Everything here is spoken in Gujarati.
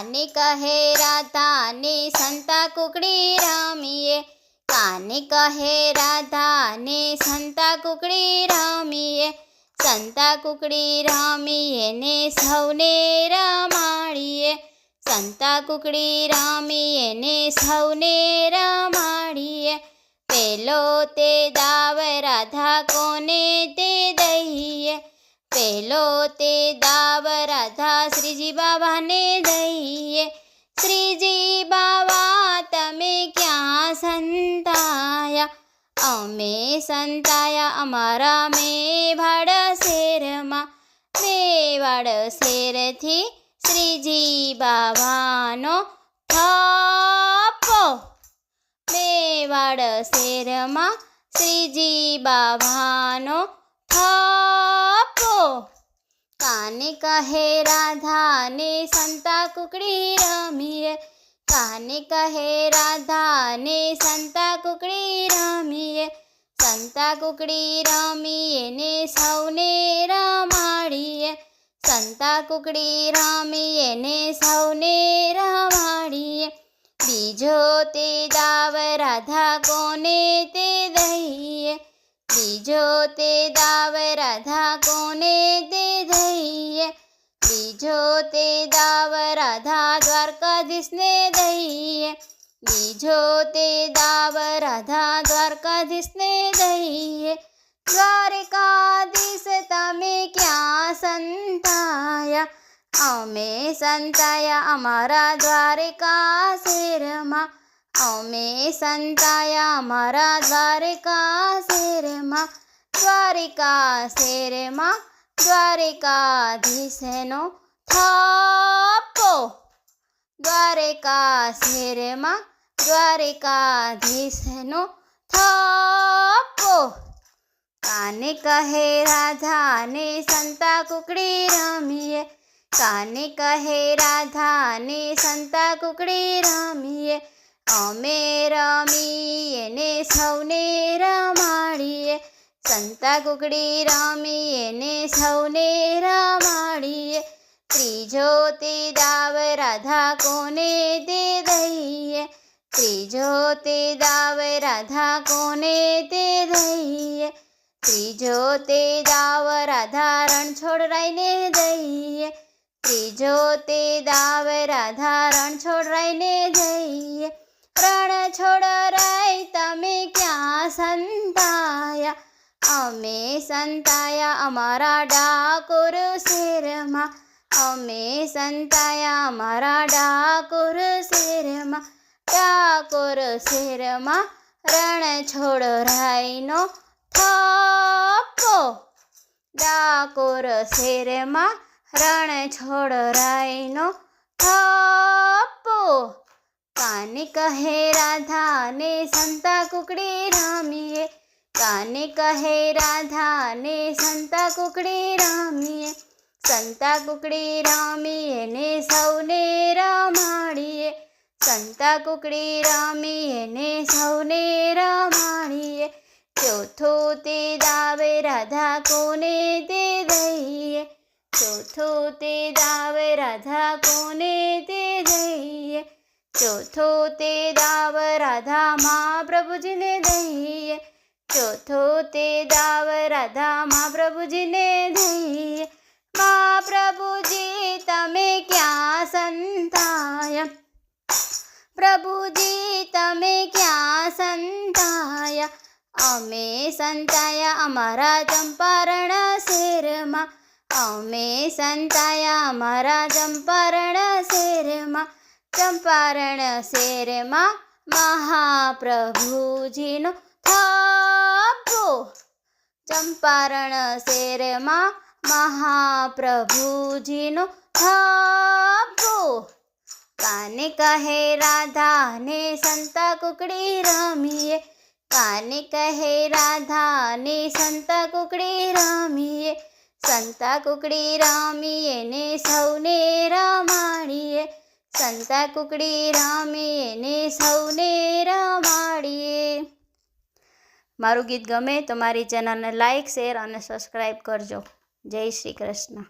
કાને કહે રાધા ને સંતા કુકડી રમીએ, કાને કહે રાધા ને સંતા કુકડી રમીએ, સંતા કુકડી રમીએ ને સૌને રમાડીએ, સંતા કુકડી રમીએ ને સૌને રમાડીએ, પેલો તે દાવ રાધા કોને તે દઈએ, પેલો તે દાવ રાધા શ્રીજી બાવાને દઈએ, શ્રીજી બાવા તમે ક્યાં સંતાયા, અમે સંતાયા અમારા મેવાડ શેરમાં, મેવાડ શેરથી શ્રીજી બાવાનો થાપો, મેવાડ શેરમાં શ્રીજી બાવાનો થાપો, કાને કહે રાધા ને સંતા કુકડી રમીએ, કાને કહે રાધા ને સંતા કુકડી રમીએ, સંતા કુકડી રમીએ ને સૌને રમાડીએ, સંતા કુકડી રમીએ ને સૌને રમાડીએ, બીજો તે દાવ રાધા કોને તે દઈએ, બીજો તે દાવ રાધા કોને તે દઈએ, બીજો તે દાવ રાધા દ્વારકાધીશને દઈએ, બીજો તે દાવ રાધા દ્વારકાધીશને દઈએ, દ્વારકાધીશ તમે ક્યાં સંતાયા, અમે સંતાયા અમારા દ્વારકા શેરમાં, અમે સંતાયા અમારા દ્વારકા શેરમાં, દ્વારકા શેરમાં દ્વારકાધીશનો થાપો, દ્વારકા શેરમાં દ્વારકાધીશનો થાપો, કાને કહે રાધા ને સંતા કુકડી રમીએ, કાને કહે રાધા ને સંતા કુકડી રમીએ, અમે રમીએ ને સૌને રમાડીએ, સંતા કુકડી રમીએ ને સૌને રમાડીએ, ત્રીજો તે દાવ રાધા કોને તે દઈએ, ત્રીજો તે દાવ રાધા કોને તે દઈએ, ત્રીજો તે દાવ રાધા રણછોડરાયને દઈએ, ત્રીજો તે દાવ રાધા રણછોડરાયને દઈએ, રણછોડરાય તમે ક્યાં સંતાયા, અમે સંતાયા અમારા ડાકોર શેરમાં, અમે સંતાયા અમારા ડાકોર શેરમાં, ડાકોર શેરમાં રણછોડરાયનો થાપો, ડાકોર શેરમાં રણછોડરાયનો થાપો, કાને કહે રાધા ને સંતા કુકડી રમીએ, કાને કહે રાધા ને સંતા કુકડી રમીએ, સંતા કુકડી રમીએ ને સૌને રમાડીએ, સંતા કુકડી રમીએ ને સૌને રમાડીએ, ચોથો તે દાવ રાધા કોને તે દઈએ, ચોથો તે દાવ રાધા કોને તે દઈએ, ચોથો તે દાવ રાધા મહાપ્રભુજીને દઈએ, ચોથો તે દાવ રાધા મહાપ્રભુજીને દઈએ, મહાપ્રભુજી તમે ક્યાં સંતાયા, પ્રભુજી તમે ક્યાં સંતાયા, અમે સંતાયા અમારા ચંપારણ શેરમાં, અમે સંતાયા અમારા ચંપારણ શેરમાં, ચંપારણ શેરમાં મહાપ્રભુજીનો થાપો, ચંપારણ શેરમાં મહાપ્રભુજીનો થાપો, કાને કહે રાધા ને સંતા કુકડી રમીએ, કાને કહે રાધા ને સંતા કુકડી રમીએ, સંતા કુકડી રમીએ ને સૌને રમાડીએ, સંતા કુકડી રમીએ ને સૌને રમાડીએ. મારું ગીત ગમે તો મારી ચેનલને લાઈક, શેર અને સબસ્ક્રાઈબ કરજો. જય શ્રી કૃષ્ણ.